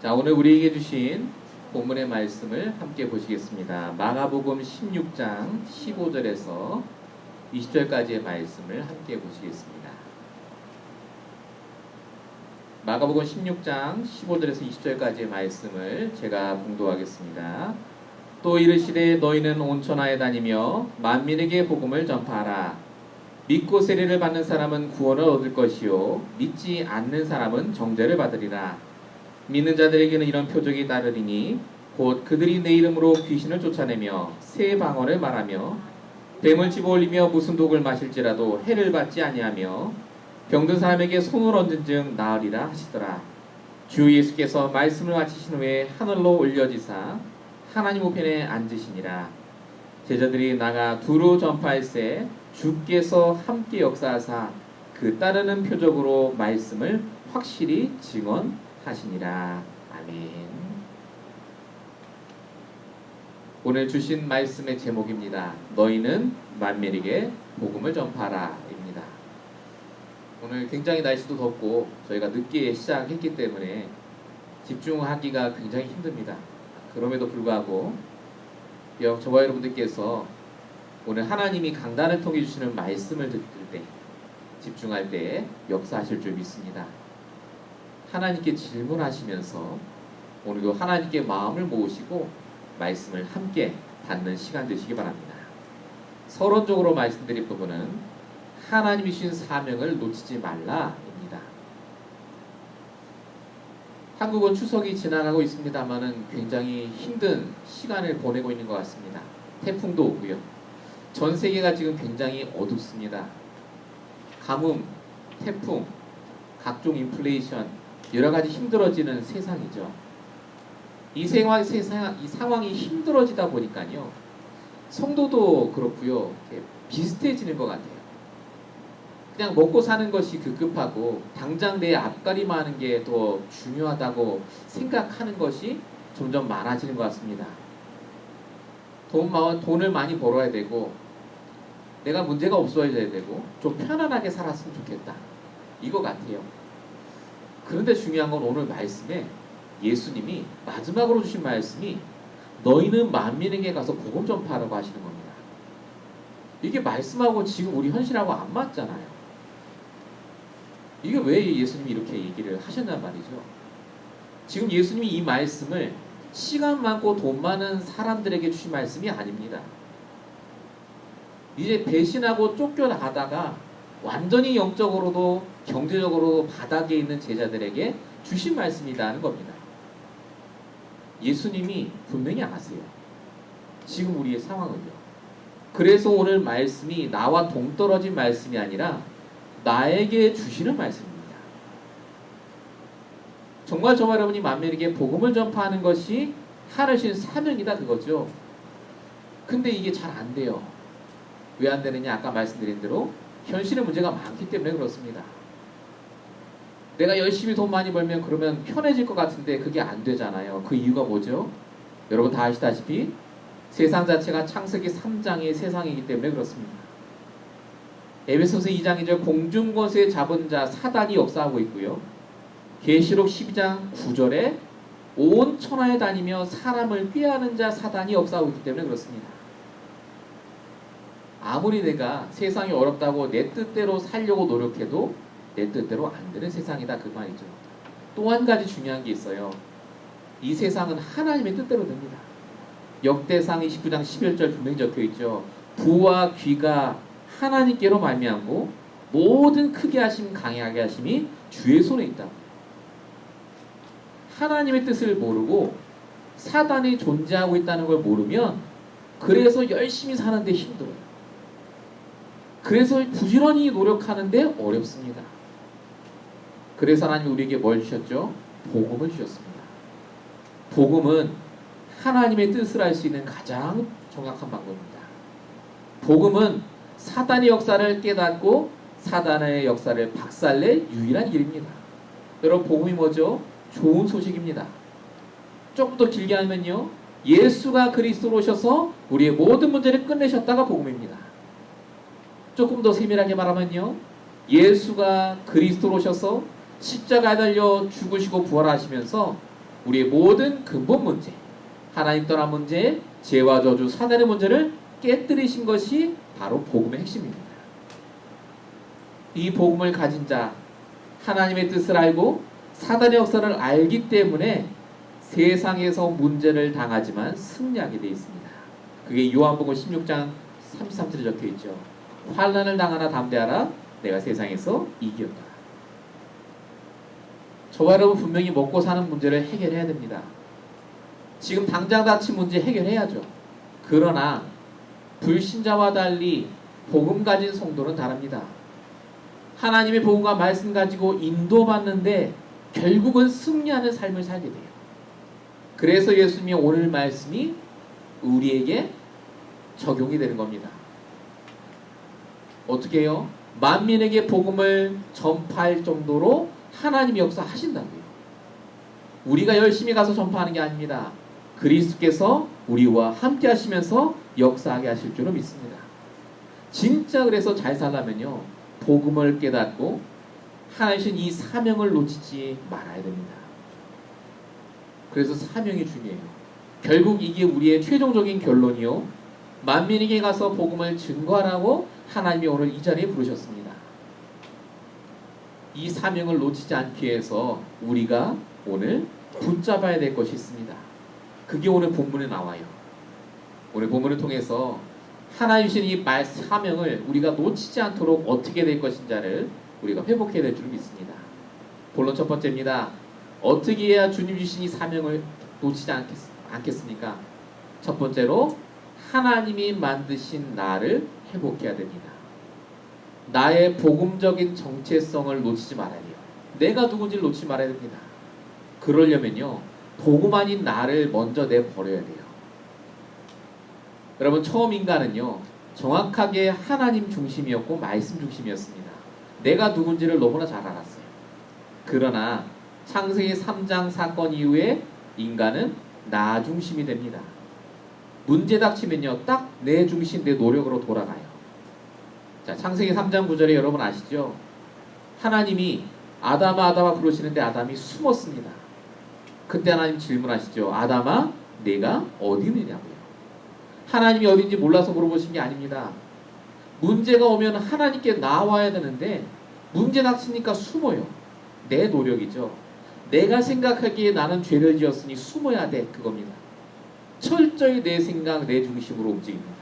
자, 오늘 우리에게 주신 본문의 말씀을 함께 보시겠습니다. 마가복음 16장 15절에서 20절까지의 말씀을 함께 보시겠습니다. 마가복음 16장 15절에서 20절까지의 말씀을 제가 봉독하겠습니다. 또 이르시되 너희는 온 천하에 다니며 만민에게 복음을 전파하라. 믿고 세례를 받는 사람은 구원을 얻을 것이요 믿지 않는 사람은 정죄를 받으리라. 믿는 자들에게는 이런 표적이 따르리니 곧 그들이 내 이름으로 귀신을 쫓아내며 새 방언을 말하며 뱀을 집어올리며 무슨 독을 마실지라도 해를 받지 아니하며 병든 사람에게 손을 얹은즉 나으리라 하시더라. 주 예수께서 말씀을 마치신 후에 하늘로 올려지사 하나님 우편에 앉으시니라. 제자들이 나가 두루 전파할세 주께서 함께 역사하사 그 따르는 표적으로 말씀을 확실히 증언하시니라. 아멘. 오늘 주신 말씀의 제목입니다. 너희는 만민에게 복음을 전파하라 입니다. 오늘 굉장히 날씨도 덥고 저희가 늦게 시작했기 때문에 집중하기가 굉장히 힘듭니다. 그럼에도 불구하고 저와 여러분들께서 오늘 하나님이 강단을 통해 주시는 말씀을 듣을 때 집중할 때 역사하실 줄 믿습니다. 하나님께 질문하시면서 오늘도 하나님께 마음을 모으시고 말씀을 함께 받는 시간 되시기 바랍니다. 서론적으로 말씀드릴 부분은 하나님이 주신 사명을 놓치지 말라입니다. 한국은 추석이 지나가고 있습니다만은 굉장히 힘든 시간을 보내고 있는 것 같습니다. 태풍도 오고요. 전 세계가 지금 굉장히 어둡습니다. 가뭄, 태풍, 각종 인플레이션, 여러 가지 힘들어지는 세상이죠. 이 상황이 힘들어지다 보니까요. 성도도 그렇고요. 비슷해지는 것 같아요. 그냥 먹고 사는 것이 급급하고 당장 내 앞가림하는 게 더 중요하다고 생각하는 것이 점점 많아지는 것 같습니다. 돈을 많이 벌어야 되고 내가 문제가 없어야 되고 좀 편안하게 살았으면 좋겠다. 이거 같아요. 그런데 중요한 건 오늘 말씀에 예수님이 마지막으로 주신 말씀이 너희는 만민에게 가서 복음 전파하라고 하시는 겁니다. 이게 말씀하고 지금 우리 현실하고 안 맞잖아요. 이게 왜 예수님이 이렇게 얘기를 하셨단 말이죠. 지금 예수님이 이 말씀을 시간 많고 돈 많은 사람들에게 주신 말씀이 아닙니다. 이제 배신하고 쫓겨나가다가 완전히 영적으로도 경제적으로도 바닥에 있는 제자들에게 주신 말씀이라는 겁니다. 예수님이 분명히 아세요. 지금 우리의 상황은요. 그래서 오늘 말씀이 나와 동떨어진 말씀이 아니라 나에게 주시는 말씀입니다. 정말 저와 여러분이 만민에게 복음을 전파하는 것이 하나님 사명이다 그거죠. 근데 이게 잘 안 돼요. 왜 안 되느냐? 아까 말씀드린 대로 현실의 문제가 많기 때문에 그렇습니다. 내가 열심히 돈 많이 벌면 그러면 편해질 것 같은데 그게 안 되잖아요. 그 이유가 뭐죠? 여러분 다 아시다시피 세상 자체가 창세기 3장의 세상이기 때문에 그렇습니다. 에베소서 2장 2절 공중권세 잡은 자 사단이 역사하고 있고요. 계시록 12장 9절에 온 천하에 다니며 사람을 꾀하는 자 사단이 역사하고 있기 때문에 그렇습니다. 아무리 내가 세상이 어렵다고 내 뜻대로 살려고 노력해도 내 뜻대로 안 되는 세상이다 그 말이죠. 또 한 가지 중요한 게 있어요. 이 세상은 하나님의 뜻대로 됩니다. 역대상 29장 11절 분명히 적혀있죠. 부와 귀가 하나님께로 말미암고 모든 크게 하심 강하게 하심이 주의 손에 있다. 하나님의 뜻을 모르고 사단이 존재하고 있다는 걸 모르면 그래서 열심히 사는데 힘들어요. 그래서 부지런히 노력하는데 어렵습니다. 그래서 하나님이 우리에게 뭘 주셨죠? 복음을 주셨습니다. 복음은 하나님의 뜻을 알 수 있는 가장 정확한 방법입니다. 복음은 사단의 역사를 깨닫고 사단의 역사를 박살낼 유일한 길입니다. 여러분 복음이 뭐죠? 좋은 소식입니다. 조금 더 길게 하면요. 예수가 그리스도로 오셔서 우리의 모든 문제를 끝내셨다가 복음입니다. 조금 더 세밀하게 말하면요. 예수가 그리스도로 오셔서 십자가에 달려 죽으시고 부활하시면서 우리의 모든 근본 문제, 하나님 떠난 문제, 죄와 저주, 사단의 문제를 깨뜨리신 것이 바로 복음의 핵심입니다. 이 복음을 가진 자, 하나님의 뜻을 알고 사단의 역사를 알기 때문에 세상에서 문제를 당하지만 승리하게 되어 있습니다. 그게 요한복음 16장 33절에 적혀 있죠. 환난을 당하나 담대하라, 내가 세상에서 이겼다. 저와 여러분 분명히 먹고 사는 문제를 해결해야 됩니다. 지금 당장 닥친 문제 해결해야죠. 그러나 불신자와 달리 복음 가진 성도는 다릅니다. 하나님의 복음과 말씀 가지고 인도받는데 결국은 승리하는 삶을 살게 돼요. 그래서 예수님의 오늘 말씀이 우리에게 적용이 되는 겁니다. 어떻게 해요? 만민에게 복음을 전파할 정도로 하나님이 역사하신다고요. 우리가 열심히 가서 전파하는 게 아닙니다. 그리스도께서 우리와 함께 하시면서 역사하게 하실 줄로 믿습니다. 진짜 그래서 잘 살려면요, 복음을 깨닫고 하나님 이 사명을 놓치지 말아야 됩니다. 그래서 사명이 중요해요. 결국 이게 우리의 최종적인 결론이요, 만민에게 가서 복음을 증거하라고 하나님이 오늘 이 자리에 부르셨습니다. 이 사명을 놓치지 않기 위해서 우리가 오늘 붙잡아야 될 것이 있습니다. 그게 오늘 본문에 나와요. 오늘 본문을 통해서 하나님 주신 이 사명을 우리가 놓치지 않도록 어떻게 될 것인지를 우리가 회복해야 될 줄 믿습니다. 본론 첫 번째입니다. 어떻게 해야 주님 주신 이 사명을 놓치지 않겠습니까? 첫 번째로 하나님이 만드신 나를 회복해야 됩니다. 나의 복음적인 정체성을 놓치지 말아야 돼요. 내가 누군지를 놓치지 말아야 됩니다. 그러려면요, 복음 아닌 나를 먼저 내버려야 돼요. 여러분, 처음 인간은요, 정확하게 하나님 중심이었고 말씀 중심이었습니다. 내가 누군지를 너무나 잘 알았어요. 그러나 창세기 3장 사건 이후에 인간은 나 중심이 됩니다. 문제 닥치면요, 딱 내 중심, 내 노력으로 돌아가요. 자, 창세기 3장 9절에 여러분 아시죠? 하나님이 아담아 부르시는데 아담이 숨었습니다. 그때 하나님 질문하시죠. 아담아, 내가 어디 있느냐고요. 하나님이 어딘지 몰라서 물어보신 게 아닙니다. 문제가 오면 하나님께 나와야 되는데 문제 닥치니까 숨어요. 내 노력이죠. 내가 생각하기에 나는 죄를 지었으니 숨어야 돼, 그겁니다. 철저히 내 생각, 내 중심으로 움직입니다.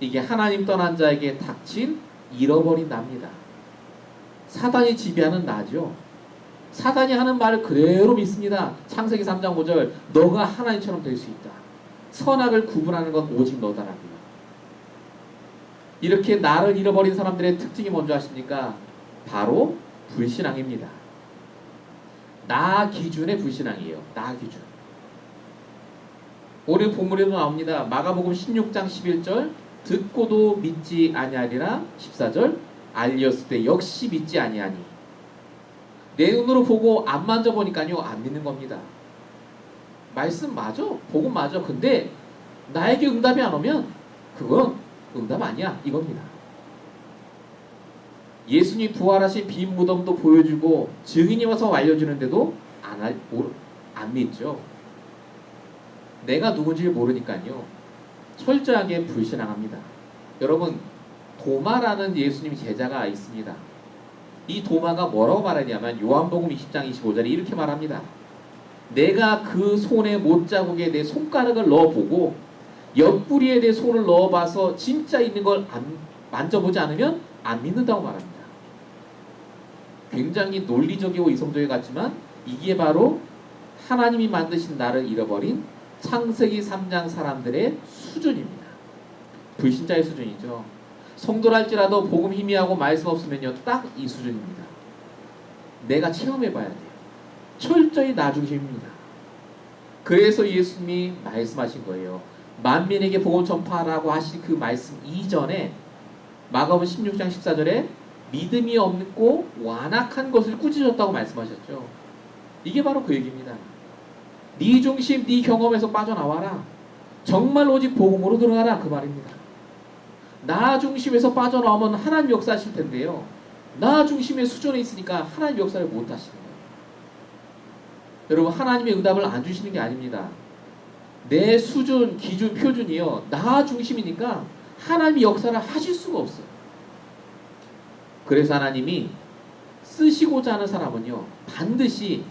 이게 하나님 떠난 자에게 닥친 잃어버린 나입니다. 사단이 지배하는 나죠. 사단이 하는 말을 그대로 믿습니다. 창세기 3장 5절, 너가 하나님처럼 될 수 있다. 선악을 구분하는 건 오직 너다라고요. 이렇게 나를 잃어버린 사람들의 특징이 뭔지 아십니까? 바로 불신앙입니다. 나 기준의 불신앙이에요. 나 기준. 오늘 본문에도 나옵니다. 마가복음 16장 11절, 듣고도 믿지 아니하리라. 14절, 알렸을 때 역시 믿지 아니하니. 내 눈으로 보고 안 만져보니까요, 안 믿는 겁니다. 말씀 맞아, 복음 맞아. 근데 나에게 응답이 안 오면 그건 응답 아니야, 이겁니다. 예수님 부활하신 빈 무덤도 보여주고 증인이 와서 알려주는데도 안 믿죠. 내가 누군지를 모르니까요, 철저하게 불신앙합니다. 여러분, 도마라는 예수님 제자가 있습니다. 이 도마가 뭐라고 말하냐면 요한복음 20장 25절에 이렇게 말합니다. 내가 그 손에 못자국에 내 손가락을 넣어보고 옆구리에 내 손을 넣어봐서 진짜 있는 걸 만져보지 않으면 안 믿는다고 말합니다. 굉장히 논리적이고 이성적이 같지만 이게 바로 하나님이 만드신 나를 잃어버린 창세기 3장 사람들의 수준입니다. 불신자의 수준이죠. 성도랄지라도 복음 희미하고 말씀 없으면요, 딱 이 수준입니다. 내가 체험해봐야 돼요. 철저히 나 중심입니다. 그래서 예수님이 말씀하신 거예요. 만민에게 복음 전파하라고 하신 그 말씀 이전에 마가복음 16장 14절에 믿음이 없고 완악한 것을 꾸짖었다고 말씀하셨죠. 이게 바로 그 얘기입니다. 네 중심, 네 경험에서 빠져나와라. 정말 오직 복음으로 들어가라, 그 말입니다. 나 중심에서 빠져나오면 하나님 역사하실 텐데요, 나 중심의 수준에 있으니까 하나님 역사를 못 하시는 거예요. 여러분, 하나님의 응답을 안 주시는 게 아닙니다. 내 수준, 기준, 표준이요, 나 중심이니까 하나님이 역사를 하실 수가 없어요. 그래서 하나님이 쓰시고자 하는 사람은요, 반드시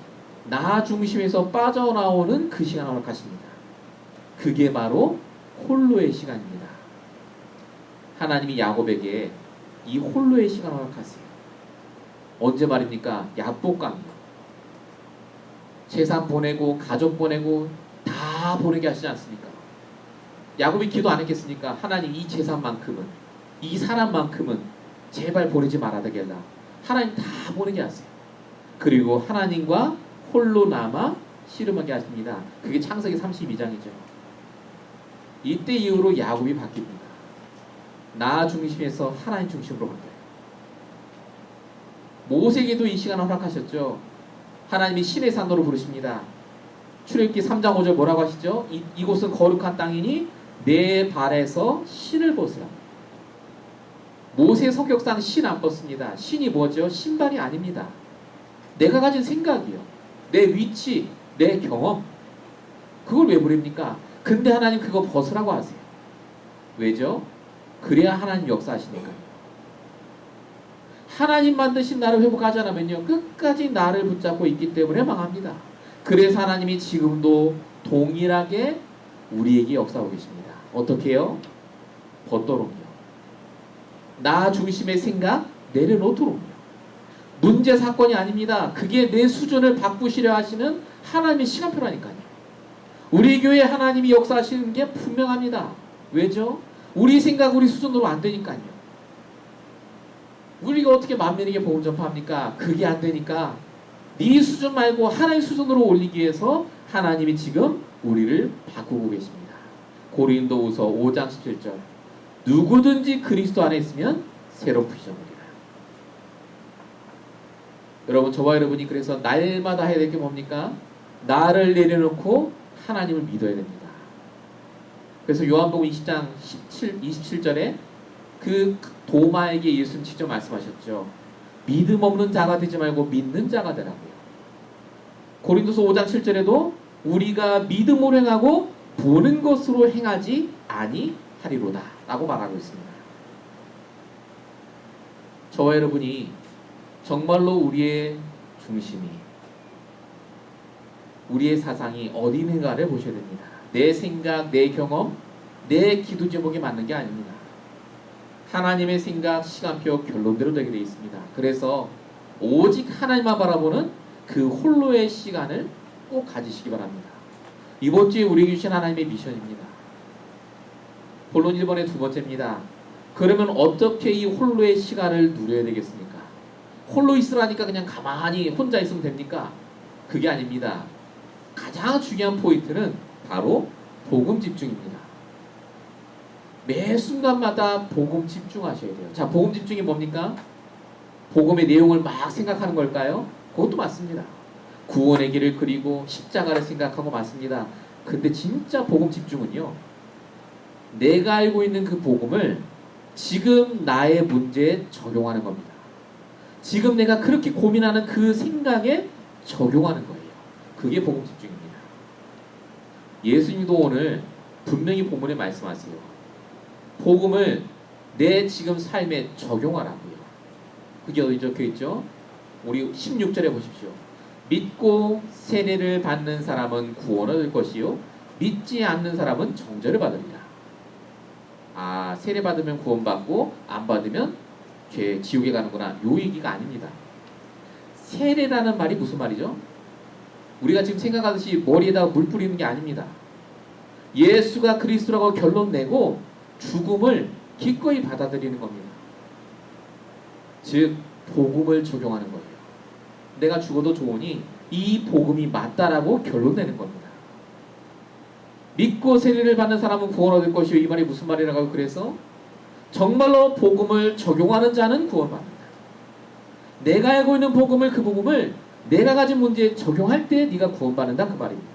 나 중심에서 빠져나오는 그 시간을 허락하십니다. 그게 바로 홀로의 시간입니다. 하나님이 야곱에게 이 홀로의 시간을 허락하세요. 언제 말입니까? 야복강이요. 재산 보내고 가족 보내고 다 보내게 하시지 않습니까? 야곱이 기도 안 했겠습니까? 하나님, 이 재산만큼은, 이 사람만큼은 제발 보내지 말아 되겠라. 하나님 다 보내게 하세요. 그리고 하나님과 홀로 남아 씨름하게 하십니다. 그게 창세기 32장이죠. 이때 이후로 야곱이 바뀝니다. 나 중심에서 하나님 중심으로 바뀌어요. 모세에게도 이 시간을 허락하셨죠. 하나님이 신의 산으로 부르십니다. 출애굽기 3장 5절 뭐라고 하시죠? 이곳은 거룩한 땅이니 내 발에서 신을 벗으라. 모세 성격상 신 안 벗습니다. 신이 뭐죠? 신발이 아닙니다. 내가 가진 생각이요, 내 위치, 내 경험, 그걸 왜 부릅니까? 근데 하나님 그거 벗으라고 하세요. 왜죠? 그래야 하나님 역사하시니까요. 하나님 만드신 나를 회복하지 않으면요, 끝까지 나를 붙잡고 있기 때문에 망합니다. 그래서 하나님이 지금도 동일하게 우리에게 역사하고 계십니다. 어떻게 해요? 벗도록요. 나 중심의 생각 내려놓도록요. 문제 사건이 아닙니다. 그게 내 수준을 바꾸시려 하시는 하나님의 시간표라니까요. 우리 교회 하나님이 역사하시는 게 분명합니다. 왜죠? 우리 생각, 우리 수준으로 안 되니까요. 우리가 어떻게 만민에게 복음 전파합니까? 그게 안 되니까 네 수준 말고 하나님 수준으로 올리기 위해서 하나님이 지금 우리를 바꾸고 계십니다. 고린도후서 5장 17절, 누구든지 그리스도 안에 있으면 새로운 피조물이라. 여러분, 저와 여러분이 그래서 날마다 해야 될 게 뭡니까? 나를 내려놓고 하나님을 믿어야 됩니다. 그래서 요한복음 20장 27절에 그 도마에게 예수님 직접 말씀하셨죠. 믿음 없는 자가 되지 말고 믿는 자가 되라고요. 고린도서 5장 7절에도 우리가 믿음으로 행하고 보는 것으로 행하지 아니하리로다 라고 말하고 있습니다. 저와 여러분이 정말로 우리의 중심이, 우리의 사상이 어디 있는가를 보셔야 됩니다. 내 생각, 내 경험, 내 기도 제목에 맞는 게 아닙니다. 하나님의 생각, 시간표, 결론대로 되게 되어 있습니다. 그래서 오직 하나님만 바라보는 그 홀로의 시간을 꼭 가지시기 바랍니다. 이번 주에 우리에게 주신 하나님의 미션입니다. 본론 1번의 두 번째입니다. 그러면 어떻게 이 홀로의 시간을 누려야 되겠습니까? 홀로 있으라니까 그냥 가만히 혼자 있으면 됩니까? 그게 아닙니다. 가장 중요한 포인트는 바로 복음 집중입니다. 매 순간마다 복음 집중하셔야 돼요. 자, 복음 집중이 뭡니까? 복음의 내용을 막 생각하는 걸까요? 그것도 맞습니다. 구원의 길을 그리고 십자가를 생각하고 맞습니다. 근데 진짜 복음 집중은요, 내가 알고 있는 그 복음을 지금 나의 문제에 적용하는 겁니다. 지금 내가 그렇게 고민하는 그 생각에 적용하는 거예요. 그게 복음 집중입니다. 예수님도 오늘 분명히 본문에 말씀하세요. 복음을 내 지금 삶에 적용하라고요. 그게 어디 적혀 있죠? 우리 16절에 보십시오. 믿고 세례를 받는 사람은 구원을 얻을 것이요 믿지 않는 사람은 정죄를 받으리라. 아, 세례 받으면 구원받고 안 받으면 지옥에 가는구나, 요 얘기가 아닙니다. 세례라는 말이 무슨 말이죠? 우리가 지금 생각하듯이 머리에다가 물 뿌리는 게 아닙니다. 예수가 그리스도라고 결론 내고 죽음을 기꺼이 받아들이는 겁니다. 즉 복음을 적용하는 거예요. 내가 죽어도 좋으니 이 복음이 맞다라고 결론 내는 겁니다. 믿고 세례를 받는 사람은 구원 얻을 것이요, 이 말이 무슨 말이라고? 그래서 정말로 복음을 적용하는 자는 구원받는다. 내가 알고 있는 복음을, 그 복음을 내가 가진 문제에 적용할 때 네가 구원받는다, 그 말입니다.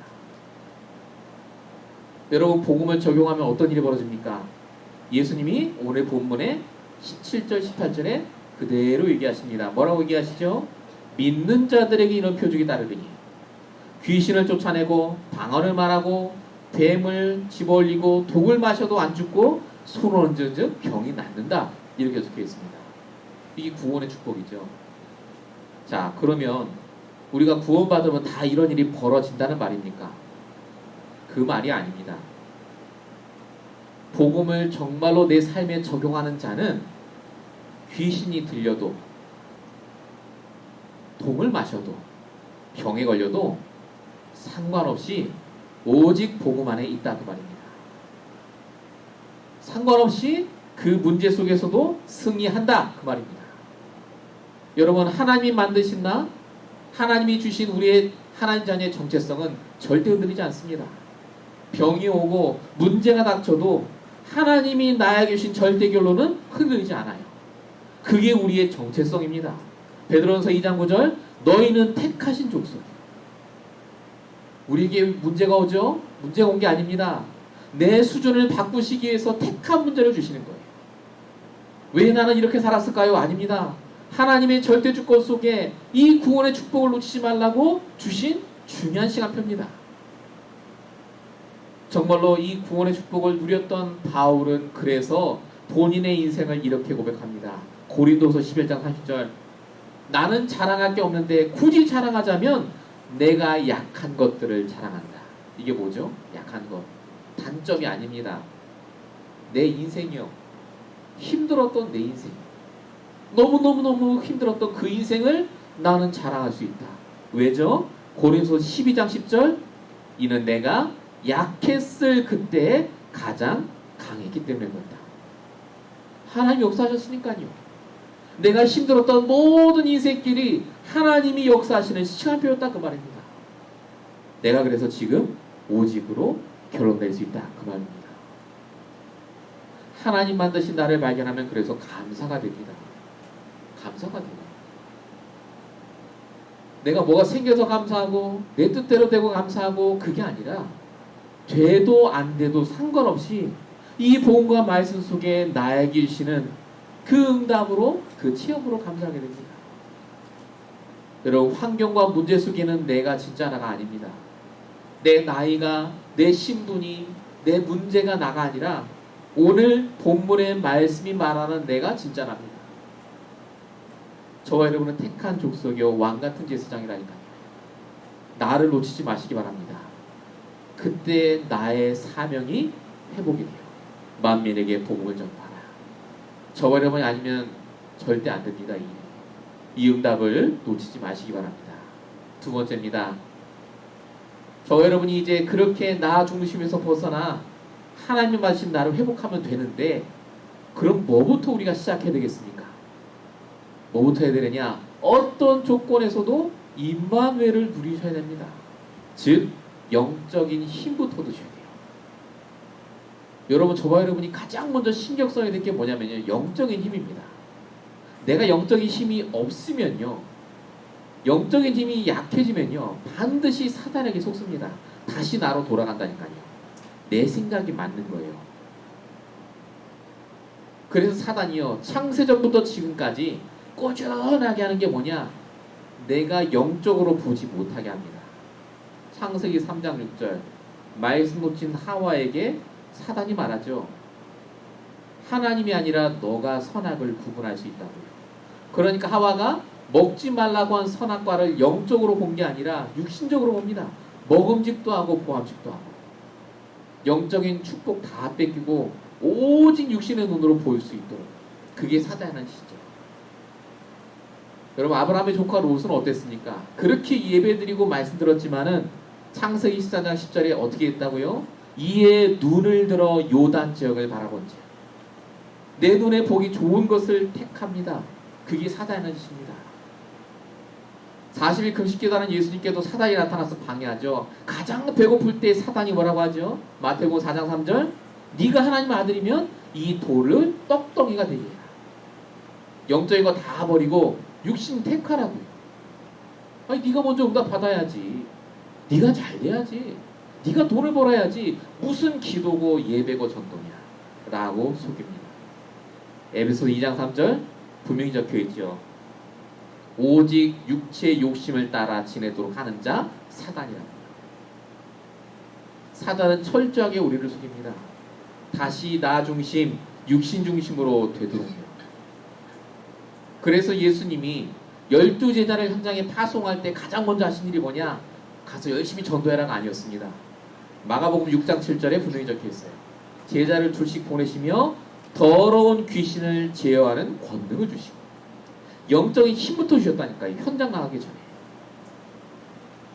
여러분, 복음을 적용하면 어떤 일이 벌어집니까? 예수님이 오늘 본문에 17절 18절에 그대로 얘기하십니다. 뭐라고 얘기하시죠? 믿는 자들에게 이런 표적이 따르리니 귀신을 쫓아내고 방언을 말하고 뱀을 집어올리고 독을 마셔도 안 죽고 손을 얹은즉 병이 낫는다. 이렇게 적혀 있습니다. 이게 구원의 축복이죠. 자, 그러면 우리가 구원받으면 다 이런 일이 벌어진다는 말입니까? 그 말이 아닙니다. 복음을 정말로 내 삶에 적용하는 자는 귀신이 들려도 독을 마셔도 병에 걸려도 상관없이 오직 복음 안에 있다 그 말입니다. 상관없이 그 문제 속에서도 승리한다 그 말입니다. 여러분, 하나님이 만드신 나, 하나님이 주신 우리의 하나님 자녀의 정체성은 절대 흔들리지 않습니다. 병이 오고 문제가 닥쳐도 하나님이 나에게 주신 절대 결론은 흔들리지 않아요. 그게 우리의 정체성입니다. 베드로전서 2장 9절, 너희는 택하신 족속. 우리에게 문제가 오죠? 문제가 온 게 아닙니다. 내 수준을 바꾸시기 위해서 택한 문제를 주시는 거예요. 왜 나는 이렇게 살았을까요? 아닙니다. 하나님의 절대 주권 속에 이 구원의 축복을 놓치지 말라고 주신 중요한 시간표입니다. 정말로 이 구원의 축복을 누렸던 바울은 그래서 본인의 인생을 이렇게 고백합니다. 고린도서 11장 30절, 나는 자랑할 게 없는데 굳이 자랑하자면 내가 약한 것들을 자랑한다. 이게 뭐죠? 약한 것. 단점이 아닙니다. 내 인생이요. 힘들었던 내 인생. 너무너무 힘들었던 그 인생을 나는 자랑할 수 있다. 왜죠? 고린도서 12장 10절, 이는 내가 약했을 그때에 가장 강했기 때문에 그렇다. 하나님이 역사하셨으니까요. 내가 힘들었던 모든 인생길이 하나님이 역사하시는 시간표였다 그 말입니다. 내가 그래서 지금 오직으로 결론낼 수 있다 그 말입니다. 하나님 만드신 나를 발견하면 그래서 감사가 됩니다. 감사가 돼요. 내가 뭐가 생겨서 감사하고 내 뜻대로 되고 감사하고 그게 아니라 돼도 안 돼도 상관없이 이 복음과 말씀 속에 나에게 주시는 그 응답으로 그 체험으로 감사하게 됩니다. 여러분, 환경과 문제 속에는 내가 진짜 나가 아닙니다. 내 나이가, 내 신분이, 내 문제가 나가 아니라 오늘 본문의 말씀이 말하는 내가 진짜 납니다. 저와 여러분은 택한 족속이요 왕같은 제사장이라니까요. 나를 놓치지 마시기 바랍니다. 그때 나의 사명이 회복이 돼요. 만민에게 복음을 전파하라. 저와 여러분이 아니면 절대 안 됩니다. 이 응답을 놓치지 마시기 바랍니다. 두 번째입니다. 저와 여러분이 이제 그렇게 나 중심에서 벗어나 하나님 말씀 나를 회복하면 되는데, 그럼 뭐부터 우리가 시작해야 되겠습니까? 뭐부터 해야 되느냐? 어떤 조건에서도 임마누엘을 누리셔야 됩니다. 즉 영적인 힘부터 드셔야 돼요. 여러분, 저와 여러분이 가장 먼저 신경 써야 될 게 뭐냐면요, 영적인 힘입니다. 내가 영적인 힘이 없으면요, 영적인 힘이 약해지면요, 반드시 사단에게 속습니다. 다시 나로 돌아간다니까요. 내 생각이 맞는 거예요. 그래서 사단이요, 창세전부터 지금까지 꾸준하게 하는 게 뭐냐? 내가 영적으로 보지 못하게 합니다. 창세기 3장 6절, 말씀 놓친 하와에게 사단이 말하죠. 하나님이 아니라 너가 선악을 구분할 수 있다고요. 그러니까 하와가 먹지 말라고 한 선악과를 영적으로 본 게 아니라 육신적으로 봅니다. 먹음직도 하고 보암직도 하고. 영적인 축복 다 뺏기고 오직 육신의 눈으로 보일 수 있도록. 그게 사단의 시죠. 여러분, 아브라함의 조카 롯은 어땠습니까? 그렇게 예배드리고 말씀 들었지만은 창세기 14장 10절에 어떻게 했다고요? 이에 눈을 들어 요단 지역을 바라본지 내 눈에 보기 좋은 것을 택합니다. 그게 사단의 짓입니다. 40일 금식기도하는 예수님께도 사단이 나타나서 방해하죠. 가장 배고플 때 사단이 뭐라고 하죠? 마태복음 4장 3절, 네가 하나님의 아들이면 이 돌을 떡덩이가 되게 해라. 영적인 거 다 버리고 육신 택하라고요. 아니, 네가 먼저 응답 받아야지. 네가 잘 돼야지. 네가 돈을 벌어야지. 무슨 기도고 예배고 전도냐 라고 속입니다. 에베소 2장 3절 분명히 적혀있죠. 오직 육체의 욕심을 따라 지내도록 하는 자 사단이라고. 사단은 철저하게 우리를 속입니다. 다시 나 중심, 육신 중심으로 되도록요. 그래서 예수님이 12제자를 현장에 파송할 때 가장 먼저 하신 일이 뭐냐? 가서 열심히 전도해라가 아니었습니다. 마가복음 6장 7절에 분명히 적혀 있어요. 제자를 둘씩 보내시며 더러운 귀신을 제어하는 권능을 주시고 영적인 힘부터 주셨다니까요. 현장 나가기 전에.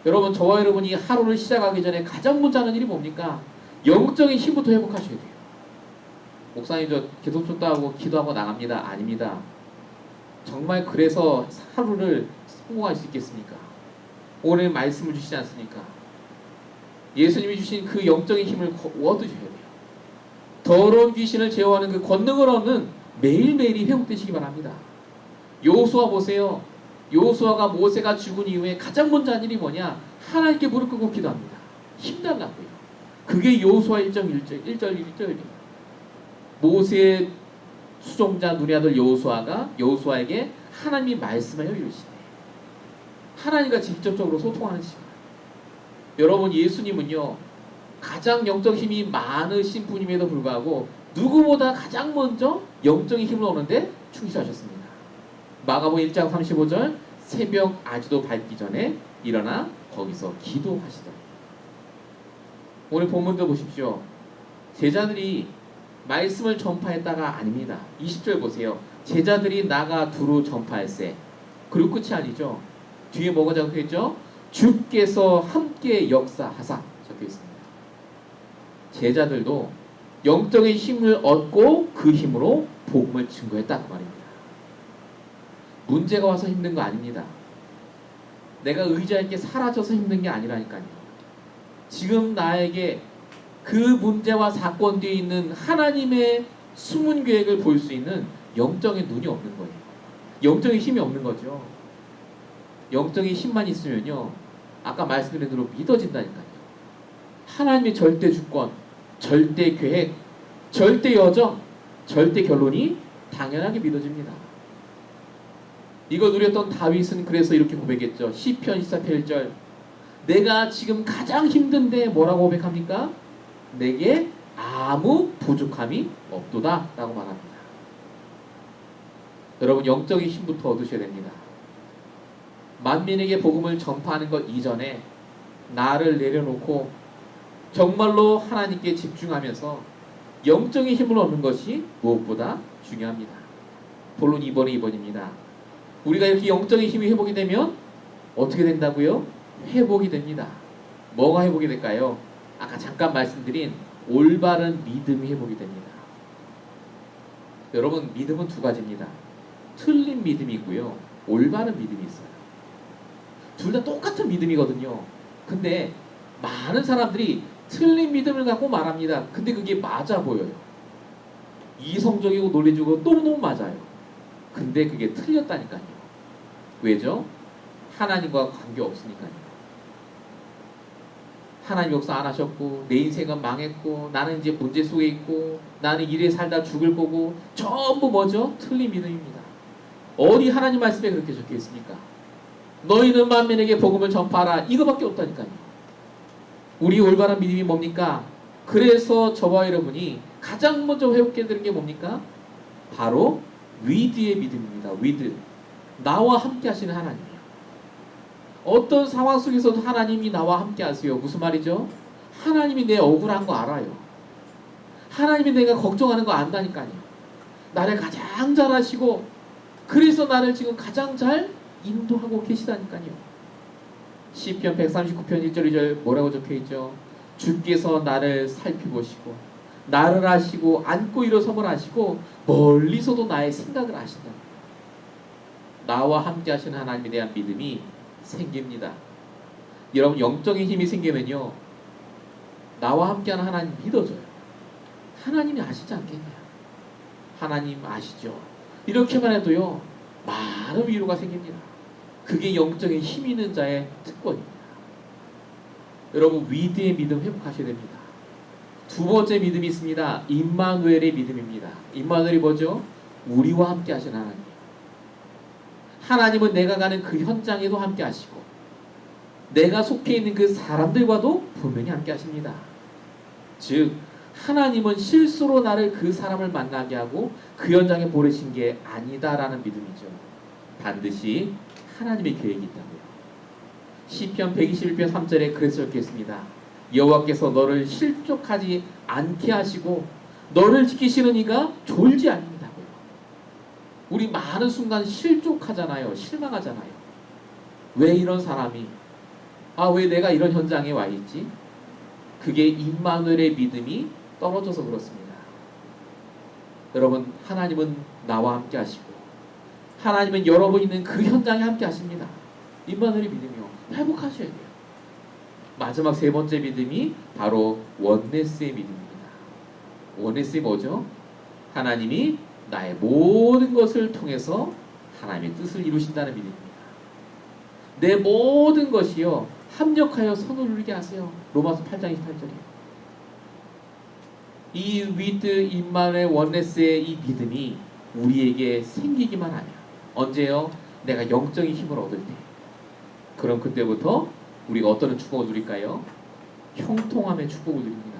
여러분, 저와 여러분이 하루를 시작하기 전에 가장 먼저 하는 일이 뭡니까? 영적인 힘부터 회복하셔야 돼요. 목사님 저 계속 쫓다하고 기도하고 나갑니다. 아닙니다. 정말 그래서 하루를 성공할 수 있겠습니까? 오늘 말씀을 주시지 않습니까? 예수님이 주신 그 영적인 힘을 얻으셔야 돼요. 더러운 귀신을 제어하는 그 권능을 얻는 매일매일이 회복되시기 바랍니다. 여호수아 보세요. 여호수아가 모세가 죽은 이후에 가장 먼저 한 일이 뭐냐? 하나님께 무릎 꿇고 기도합니다. 힘달라고요. 그게 여호수아 1절. 모세의 수종자 눈의 아들 여호수아가 여호수아에게 하나님이 말씀하여 이르시되 하나님과 직접적으로 소통하는 시간. 여러분, 예수님은요 가장 영적 힘이 많으신 분임에도 불구하고 누구보다 가장 먼저 영적인 힘을 얻는데 충실하셨습니다. 마가복음 1장 35절 새벽 아직도 밝기 전에 일어나 거기서 기도하시더라. 오늘 본문도 보십시오. 제자들이 말씀을 전파했다가 아닙니다. 20절 보세요. 제자들이 나가 두루 전파할세. 그리고 끝이 아니죠. 뒤에 뭐가 적혀있죠? 주께서 함께 역사하사 적혀있습니다. 제자들도 영적인 힘을 얻고 그 힘으로 복음을 증거했다 그 말입니다. 문제가 와서 힘든 거 아닙니다. 내가 의지할 게 사라져서 힘든 게 아니라니까요. 지금 나에게 그 문제와 사건 뒤에 있는 하나님의 숨은 계획을 볼 수 있는 영적인 눈이 없는 거예요. 영적인 힘이 없는 거죠. 영적인 힘만 있으면요, 아까 말씀드린 대로 믿어진다니까요. 하나님의 절대 주권, 절대 계획, 절대 여정, 절대 결론이 당연하게 믿어집니다. 이걸 누렸던 다윗은 그래서 이렇게 고백했죠. 시편 14편 1절. 내가 지금 가장 힘든데 뭐라고 고백합니까? 내게 아무 부족함이 없도다 라고 말합니다. 여러분, 영적인 힘부터 얻으셔야 됩니다. 만민에게 복음을 전파하는 것 이전에 나를 내려놓고 정말로 하나님께 집중하면서 영적인 힘을 얻는 것이 무엇보다 중요합니다. 본론 2번입니다. 우리가 이렇게 영적인 힘이 회복이 되면 어떻게 된다고요? 회복이 됩니다. 뭐가 회복이 될까요? 아까 잠깐 말씀드린 올바른 믿음이 회복이 됩니다. 여러분, 믿음은 두 가지입니다. 틀린 믿음이 있고요, 올바른 믿음이 있어요. 둘 다 똑같은 믿음이거든요. 근데 많은 사람들이 틀린 믿음을 갖고 말합니다. 근데 그게 맞아 보여요. 이성적이고 논리적이고 너무너무 맞아요. 근데 그게 틀렸다니까요. 왜죠? 하나님과 관계 없으니까요. 하나님 역사 안 하셨고 내 인생은 망했고 나는 이제 문제 속에 있고 나는 이래 살다 죽을 거고, 전부 뭐죠? 틀린 믿음입니다. 어디 하나님 말씀에 그렇게 적혀 있습니까? 너희는 만민에게 복음을 전파하라, 이거밖에 없다니까요. 우리 올바른 믿음이 뭡니까? 그래서 저와 여러분이 가장 먼저 회복해야 되는 게 뭡니까? 바로 위드의 믿음입니다. 위드. 나와 함께 하시는 하나님이에요. 어떤 상황 속에서도 하나님이 나와 함께 하세요. 무슨 말이죠? 하나님이 내 억울한 거 알아요. 하나님이 내가 걱정하는 거 안다니까요. 나를 가장 잘 아시고 그래서 나를 지금 가장 잘 인도하고 계시다니까요. 시편 139편 1절 2절 뭐라고 적혀있죠? 주께서 나를 살피보시고 나를 아시고 앉고 일어서을 아시고 멀리서도 나의 생각을 아신다. 나와 함께 하시는 하나님에 대한 믿음이 생깁니다. 여러분, 영적인 힘이 생기면요, 나와 함께하는 하나님 믿어져요. 하나님이 아시지 않겠냐? 하나님 아시죠? 이렇게만 해도요, 많은 위로가 생깁니다. 그게 영적인 힘 있는 자의 특권입니다. 여러분, 위드의 믿음 회복하셔야 됩니다. 두 번째 믿음이 있습니다. 임마누엘의 믿음입니다. 임마누엘이 뭐죠? 우리와 함께 하시는 하나님. 하나님은 내가 가는 그 현장에도 함께 하시고 내가 속해 있는 그 사람들과도 분명히 함께 하십니다. 즉 하나님은 실수로 나를 그 사람을 만나게 하고 그 현장에 보내신 게 아니다라는 믿음이죠. 반드시 하나님의 계획이 있다고요. 시편 121편 3절에 그래서 적혀 있습니다. 여호와께서 너를 실족하지 않게 하시고 너를 지키시는 이가 졸지 않는다고요. 우리 많은 순간 실족하잖아요. 실망하잖아요. 왜 이런 사람이 왜 내가 이런 현장에 와 있지? 그게 임마누엘의 믿음이 떨어져서 그렇습니다. 여러분, 하나님은 나와 함께 하시고 하나님은 여러분 있는 그 현장에 함께 하십니다. 임마누엘의 믿음이요. 회복하셔야 돼요. 마지막 세 번째 믿음이 바로 원네스의 믿음입니다. 원네스이 뭐죠? 하나님이 나의 모든 것을 통해서 하나님의 뜻을 이루신다는 믿음입니다. 내 모든 것이요 합력하여 선을 이루게 하세요. 로마서 8장 28절이에요. 이 위드 임마누엘 원네스의 이 믿음이 우리에게 생기기만 하면 언제요? 내가 영적인 힘을 얻을 때. 그럼 그때부터 우리가 어떤 축복을 누릴까요? 형통함의 축복을 누립니다.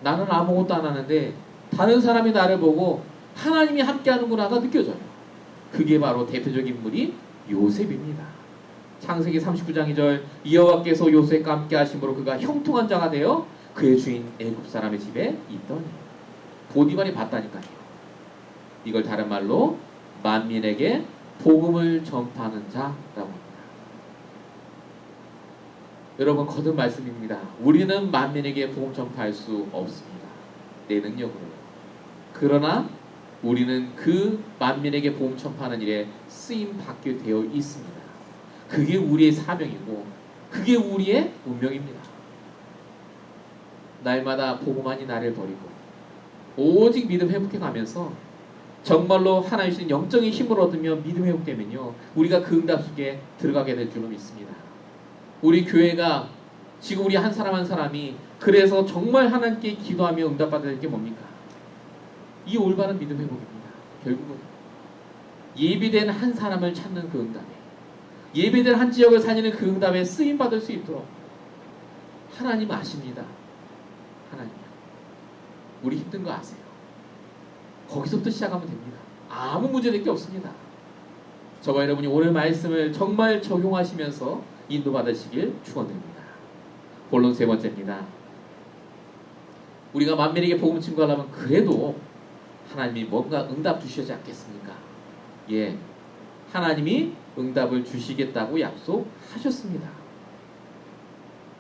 나는 아무것도 안 하는데 다른 사람이 나를 보고 하나님이 함께하는구나가 느껴져요. 그게 바로 대표적인 인물이 요셉입니다. 창세기 39장 2절 여호와께서 요셉과 함께 하심으로 그가 형통한 자가 되어 그의 주인 애굽 사람의 집에 있더니 보디발이 봤다니까요. 이걸 다른 말로 만민에게 복음을 전파하는 자라고 합니다. 여러분, 거듭 말씀입니다. 우리는 만민에게 복음 전파할 수 없습니다. 내 능력으로요. 그러나 우리는 그 만민에게 복음 전파하는 일에 쓰임 받게 되어 있습니다. 그게 우리의 사명이고 그게 우리의 운명입니다. 날마다 복음만이 나를 버리고 오직 믿음 회복해 가면서 정말로 하나님 주신 영적인 힘을 얻으며 믿음 회복되면요 우리가 그 응답 속에 들어가게 될 줄로 믿습니다. 우리 교회가 지금 우리 한 사람 한 사람이 그래서 정말 하나님께 기도하며 응답받아야 될 게 뭡니까? 이 올바른 믿음 회복입니다. 결국은 예비된 한 사람을 찾는 그 응답에, 예배된 한 지역을 살리는 그 응답에 쓰임받을 수 있도록 하나님 아십니다. 하나님이요. 우리 힘든 거 아세요. 거기서부터 시작하면 됩니다. 아무 문제될 게 없습니다. 저와 여러분이 오늘 말씀을 정말 적용하시면서 인도받으시길 축원드립니다. 본론 세 번째입니다. 우리가 만민에게 복음 증거하려면 그래도 하나님이 뭔가 응답 주시지 않겠습니까? 예, 하나님이 응답을 주시겠다고 약속하셨습니다.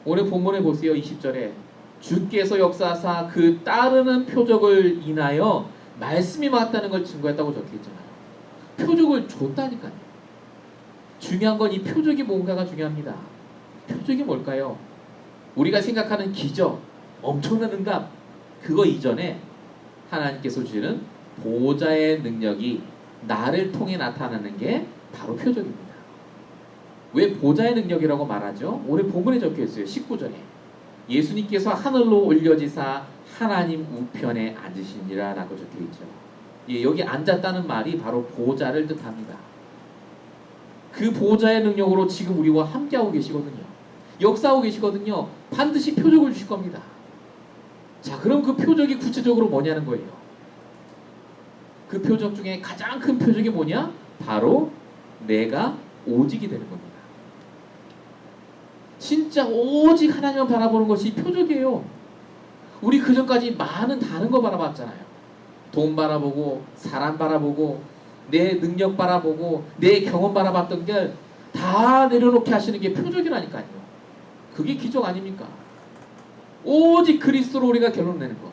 오늘 본문에 보세요. 20절에 주께서 역사하사 그 따르는 표적을 인하여 말씀이 맞다는 걸 증거했다고 적혀있잖아요. 표적을 줬다니까요. 중요한 건 이 표적이 뭔가가 중요합니다. 표적이 뭘까요? 우리가 생각하는 기적, 엄청난 응답, 그거 이전에 하나님께서 주시는 보호자의 능력이 나를 통해 나타나는 게 바로 표적입니다. 왜 보좌의 능력이라고 말하죠? 오늘 본문에 적혀있어요. 19절에 예수님께서 하늘로 올려지사 하나님 우편에 앉으시니라 라고 적혀있죠. 예, 여기 앉았다는 말이 바로 보좌를 뜻합니다. 그 보좌의 능력으로 지금 우리와 함께하고 계시거든요. 역사하고 계시거든요. 반드시 표적을 주실 겁니다. 자, 그럼 그 표적이 구체적으로 뭐냐는 거예요. 그 표적 중에 가장 큰 표적이 뭐냐? 바로 내가 오직이 되는 겁니다. 진짜 오직 하나님만 바라보는 것이 표적이에요. 우리 그전까지 많은 다른 거 바라봤잖아요. 돈 바라보고 사람 바라보고 내 능력 바라보고 내 경험 바라봤던 게 다 내려놓게 하시는 게 표적이라니까요. 그게 기적 아닙니까? 오직 그리스도로 우리가 결론 내는 거.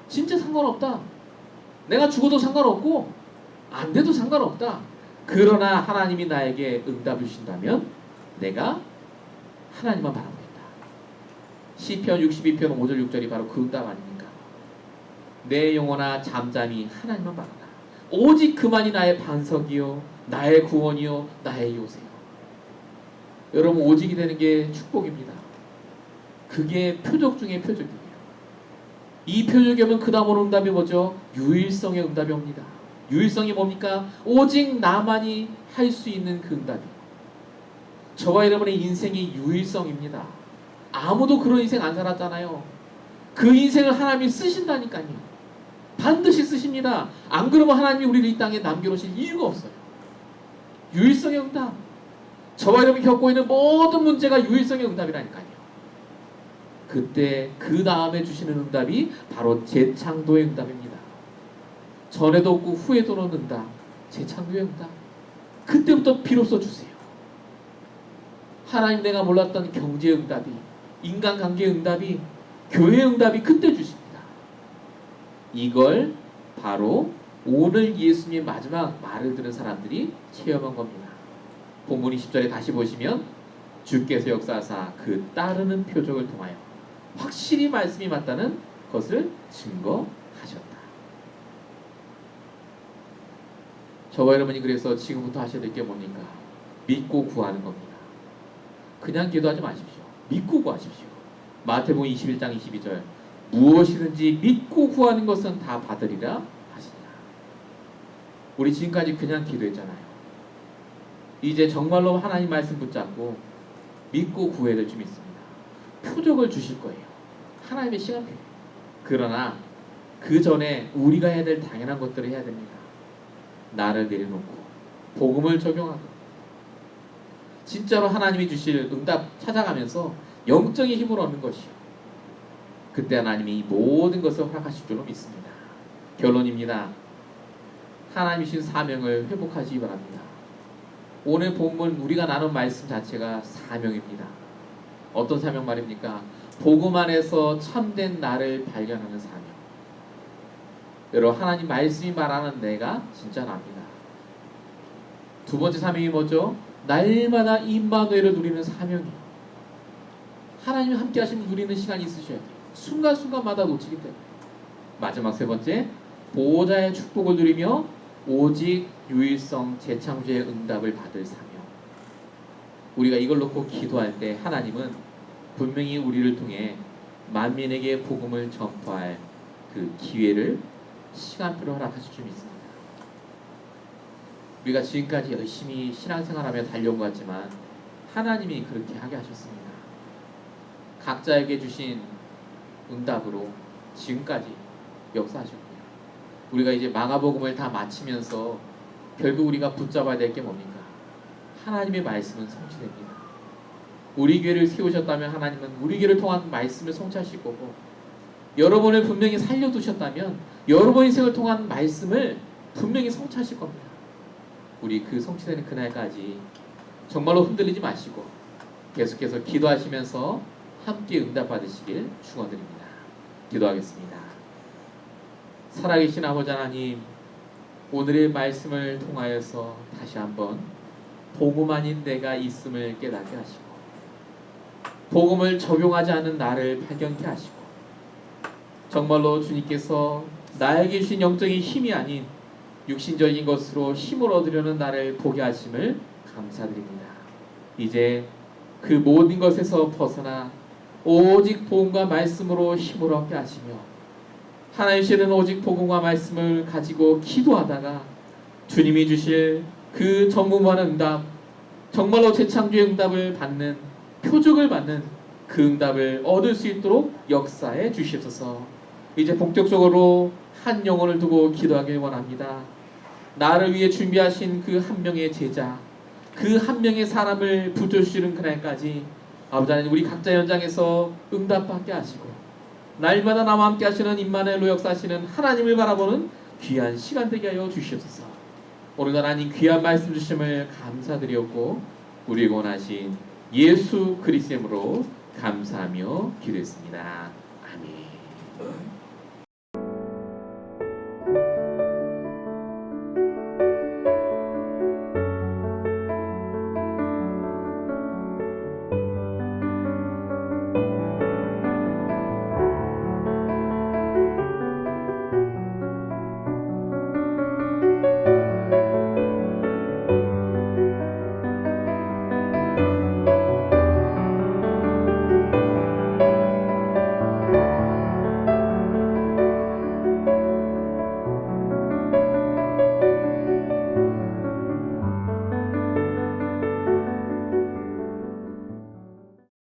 진짜 상관없다. 내가 죽어도 상관없고 안 돼도 상관없다. 그러나 하나님이 나에게 응답 주신다면 내가 하나님만 바라보겠다. 시편 62편 5절 6절이 바로 그 응답 아닙니까? 내 영혼아 잠잠히 하나님만 바라라. 오직 그만이 나의 반석이요 나의 구원이요 나의 요새요. 여러분, 오직이 되는 게 축복입니다. 그게 표적 중에 표적이에요. 이 표적이 오면 그 다음 오는 응답이 뭐죠? 유일성의 응답이 옵니다. 유일성이 뭡니까? 오직 나만이 할 수 있는 그 응답이에요. 저와 여러분의 인생이 유일성입니다. 아무도 그런 인생 안 살았잖아요. 그 인생을 하나님이 쓰신다니까요. 반드시 쓰십니다. 안 그러면 하나님이 우리를 이 땅에 남겨놓으실 이유가 없어요. 유일성의 응답. 저와 여러분이 겪고 있는 모든 문제가 유일성의 응답이라니까요. 그때 그 다음에 주시는 응답이 바로 재창조의 응답입니다. 전에도 없고 후에도 없는 응답, 재창조의 응답. 그때부터 비로소 주세요. 하나님 내가 몰랐던 경제의 응답이, 인간관계의 응답이, 교회의 응답이 그때 주십니다. 이걸 바로 오늘 예수님의 마지막 말을 들은 사람들이 체험한 겁니다. 본문 20절에 다시 보시면 주께서 역사하사 그 따르는 표적을 통하여 확실히 말씀이 맞다는 것을 증거하셨다. 저와 여러분이 그래서 지금부터 하셔야 될 게 뭡니까? 믿고 구하는 겁니다. 그냥 기도하지 마십시오. 믿고 구하십시오. 마태복음 21장 22절 무엇이든지 믿고 구하는 것은 다 받으리라 하시니라. 우리 지금까지 그냥 기도했잖아요. 이제 정말로 하나님 말씀 붙잡고 믿고 구해야 될 줄 믿습니다. 표적을 주실 거예요. 하나님의 시간표예요. 그러나 그 전에 우리가 해야 될 당연한 것들을 해야 됩니다. 나를 내려놓고 복음을 적용하고 진짜로 하나님이 주실 응답 찾아가면서 영적인 힘을 얻는 것이요. 그때 하나님이 이 모든 것을 허락하실 줄로 믿습니다. 결론입니다. 하나님이 주신 사명을 회복하시기 바랍니다. 오늘 본문 우리가 나눈 말씀 자체가 사명입니다. 어떤 사명 말입니까? 복음 안에서 참된 나를 발견하는 사명. 여러분 하나님 말씀이 말하는 내가 진짜 납니다. 두 번째 사명이 뭐죠? 날마다 임마누엘을 누리는 사명이에요. 하나님 함께 하시면 누리는 시간이 있으셔야 돼요. 순간순간마다 놓치기 때문에. 마지막 세 번째, 보호자의 축복을 누리며 오직 유일성 재창조의 응답을 받을 사명. 우리가 이걸 놓고 기도할 때 하나님은 분명히 우리를 통해 만민에게 복음을 전파할 그 기회를 시간표를 허락하실 줄 믿습니다. 우리가 지금까지 열심히 신앙생활하며 달려온 것 같지만 하나님이 그렇게 하게 하셨습니다. 각자에게 주신 응답으로 지금까지 역사하셨고요. 우리가 이제 마가복음을 다 마치면서 결국 우리가 붙잡아야 될 게 뭡니까? 하나님의 말씀은 성취됩니다. 우리 교회를 세우셨다면 하나님은 우리 교회를 통한 말씀을 성취하실 거고, 여러분을 분명히 살려두셨다면 여러분 인생을 통한 말씀을 분명히 성취하실 겁니다. 우리 그 성취되는 그날까지 정말로 흔들리지 마시고 계속해서 기도하시면서 함께 응답받으시길 축원드립니다. 기도하겠습니다. 살아계신 아버지 하나님, 오늘의 말씀을 통하여서 다시 한번 복음 아닌 내가 있음을 깨닫게 하시고 복음을 적용하지 않은 나를 발견케 하시고 정말로 주님께서 나에게 주신 영적인 힘이 아닌 육신적인 것으로 힘을 얻으려는 나를 보게 하심을 감사드립니다. 이제 그 모든 것에서 벗어나 오직 복음과 말씀으로 힘을 얻게 하시며 하나님 주시는 오직 복음과 말씀을 가지고 기도하다가 주님이 주실 그 전무후무한 응답, 정말로 재창조의 응답을 받는, 표적을 받는 그 응답을 얻을 수 있도록 역사해 주시옵소서. 이제 본격적으로 한 영혼을 두고 기도하길 원합니다. 나를 위해 준비하신 그 한 명의 제자, 그 한 명의 사람을 붙여주시는 그날까지 아버지 하나님, 우리 각자 현장에서 응답받게 하시고 날마다 나와 함께 하시는 임마누엘로 역사하시는 하나님을 바라보는 귀한 시간 되게 하여 주시옵소서. 오늘 하나님 귀한 말씀 주심을 감사드리었고 우리 원하신 예수 그리스도로 감사하며 기도했습니다. 아멘.